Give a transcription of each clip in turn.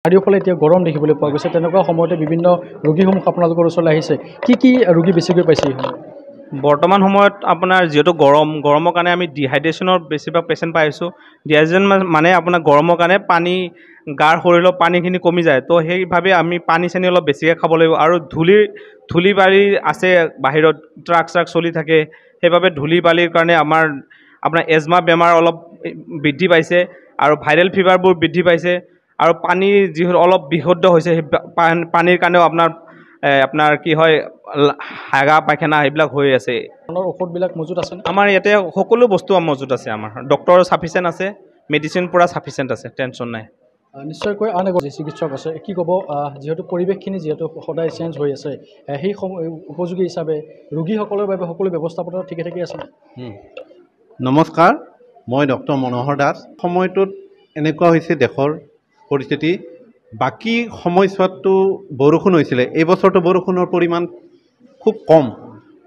চাৰিওফালে এতিয়া গৰম দেখিবলৈ পোৱা গৈছে তেনেকুৱা সময়তে বিভিন্ন ৰোগীসমূহ আপোনালোকৰ ওচৰলৈ আহিছে কি ৰোগী বেছিকৈ পাইছে বৰ্তমান সময়ত আপোনাৰ যেহেতু গৰমৰ কাৰণে আমি ডিহাইড্ৰেশ্যনৰ বেছিভাগ পেচেণ্ট পাই আছোঁ ডিহাইড্ৰেশ্যন মানে আপোনাৰ গৰমৰ কাৰণে পানী গাৰ শৰীৰৰ পানীখিনি কমি যায় তো সেইভাৱে আমি পানী চানী অলপ বেছিকৈ খাব লাগিব আৰু ধূলি বালি আছে বাহিৰত ট্ৰাক চলি থাকে সেইবাবে ধূলি বালিৰ কাৰণে আপোনাৰ এজমা বেমাৰ অলপ বৃদ্ধি পাইছে আৰু ভাইৰেল ফিভাৰবোৰ বৃদ্ধি পাইছে আৰু পানী যিহেতু অলপ বিশুদ্ধ হৈছে সেই পানীৰ কাৰণেও আপোনাৰ কি হয় হাগা পায়খানা এইবিলাক হৈ আছে ঔষধবিলাক মজুত আছে আমাৰ ইয়াতে সকলো বস্তু মজুত আছে আমাৰ ডক্টৰ চাফিচিয়েণ্ট আছে মেডিচিন পূৰা চাফিচিয়েণ্ট আছে টেনশ্যন নাই নিশ্চয়কৈ আন এগৰাকী চিকিৎসক আছে কি ক'ব যিহেতু পৰিৱেশখিনি যিহেতু সদায় চেঞ্জ হৈ আছে সেই উপযোগী হিচাপে ৰোগীসকলৰ বাবে সকলো ব্যৱস্থা পত্ৰ ঠিকে আছে নমস্কাৰ মই ডক্টৰ মনোহৰ দাস সময়টোত এনেকুৱা হৈছে দেশৰ পৰিস্থিতি বাকী সময়ছোৱাততো বৰষুণ হৈছিলে এই বছৰটো বৰষুণৰ পৰিমাণ খুব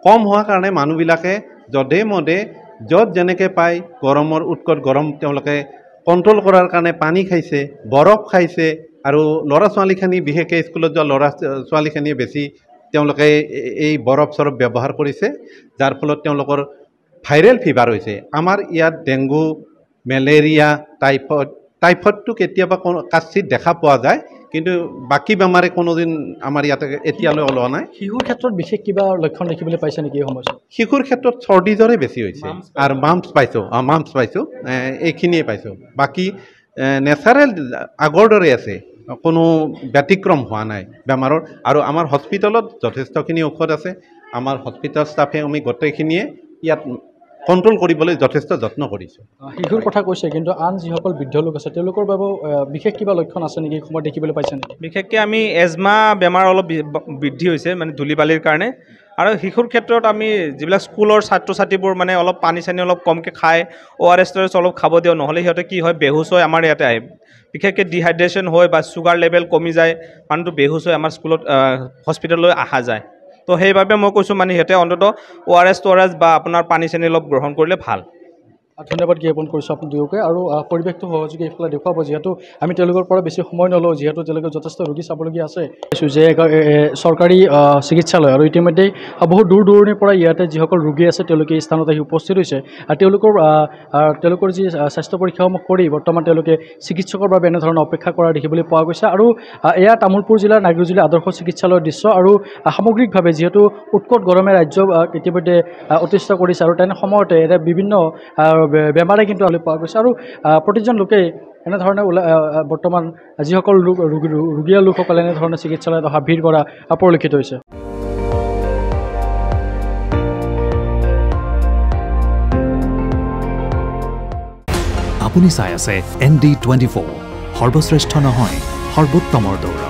কম হোৱাৰ কাৰণে মানুহবিলাকে যধে মধে য'ত যেনেকৈ পায় গৰমৰ উৎকট গৰম তেওঁলোকে কণ্ট্ৰল কৰাৰ কাৰণে পানী খাইছে বৰফ খাইছে আৰু ল'ৰা ছোৱালীখিনি বিশেষকৈ স্কুলত যোৱা ল'ৰা ছোৱালীখিনিয়ে বেছি তেওঁলোকে এই বৰফ চৰফ ব্যৱহাৰ কৰিছে যাৰ ফলত তেওঁলোকৰ ভাইৰেল ফিভাৰ হৈছে আমাৰ ইয়াত ডেংগু মেলেৰিয়া টাইফয়েডটো কেতিয়াবা কাচিত দেখা পোৱা যায় কিন্তু বাকী বেমাৰে কোনোদিন আমাৰ ইয়াতে এতিয়ালৈ ওলোৱা নাই শিশুৰ ক্ষেত্ৰত বিশেষ কিবা লক্ষণ দেখিবলৈ পাইছে নেকি এই সময়ছোৱাত শিশুৰ ক্ষেত্ৰত চৰ্দি জ্বৰে বেছি হৈছে আৰু মাম্পছ পাইছোঁ এইখিনিয়ে পাইছোঁ বাকী নেচাৰেল আগৰ দৰে আছে কোনো ব্যতিক্ৰম হোৱা নাই বেমাৰৰ আৰু আমাৰ হস্পিটেলত যথেষ্টখিনি ঔষধ আছে আমাৰ হস্পিটেল ষ্টাফে আমি গোটেইখিনিয়ে ইয়াত কণ্ট্ৰল কৰিবলৈ যথেষ্ট যত্ন কৰিছোঁ শিশুৰ কথা কৈছে কিন্তু আন যিসকল বৃদ্ধ লোক আছে তেওঁলোকৰ বাবেও বিশেষ কিবা লক্ষণ আছে নেকি সময়ত দেখিবলৈ পাইছে নেকি বিশেষকৈ আমি এজমা বেমাৰ অলপ বৃদ্ধি হৈছে মানে ধূলি বালিৰ কাৰণে আৰু শিশুৰ ক্ষেত্ৰত আমি যিবিলাক স্কুলৰ ছাত্ৰ ছাত্ৰীবোৰ মানে অলপ পানী চানী অলপ কমকৈ খায় ORS অলপ খাব দিওঁ নহ'লে সিহঁতে কি হয় বেহুচ হয় আমাৰ ইয়াতে আহে বিশেষকৈ ডিহাইড্ৰেশ্যন হয় বা চুগাৰ লেভেল কমি যায় মানুহটো বেহুচ হৈ আমাৰ স্কুলত হস্পিটেললৈ অহা যায় তো সেইবাবে মই কৈছোঁ মানে সিহঁতে অন্ততঃ ORS বা আপোনাৰ পানী চানী অলপ গ্ৰহণ কৰিলে ভাল ধন্যবাদ জ্ঞাপন কৰিছোঁ আপুনি দুয়োকে আৰু পৰিৱেশটো সহযোগী এইফালে দেখুৱাব যিহেতু আমি তেওঁলোকৰ পৰা বেছি সময় নলওঁ যিহেতু তেওঁলোকে যথেষ্ট ৰোগী চাবলগীয়া আছে যে চৰকাৰী চিকিৎসালয় আৰু ইতিমধ্যেই বহুত দূৰ দূৰণিৰ পৰা ইয়াতে যিসকল ৰোগী আছে তেওঁলোকে এই স্থানত আহি উপস্থিত হৈছে আৰু তেওঁলোকৰ যি স্বাস্থ্য পৰীক্ষাসমূহ কৰি বৰ্তমান তেওঁলোকে চিকিৎসকৰ বাবে এনেধৰণৰ অপেক্ষা কৰা দেখিবলৈ পোৱা গৈছে আৰু এয়া তামোলপুৰ জিলাৰ নাগৰিকজুলি আদৰ্শ চিকিৎসালয়ৰ দৃশ্য আৰু সামগ্ৰিকভাৱে যিহেতু উৎকট গৰমে ৰাজ্য ইতিমধ্যে অতিষ্ঠ কৰিছে আৰু তেনে সময়তে এতিয়া বিভিন্ন বেমাৰে কিন্তু পোৱা গৈছে আৰু প্ৰতিজন লোকেই এনেধৰণে বৰ্তমান যিসকল ৰোগীয়া লোকসকলে এনেধৰণে চিকিৎসালয়ত অহা ভিৰ কৰা পৰিলক্ষিত হৈছে আপুনি চাই আছে ND24 সৰ্বশ্ৰেষ্ঠ নহয় সৰ্বোত্তমৰ দৌৰ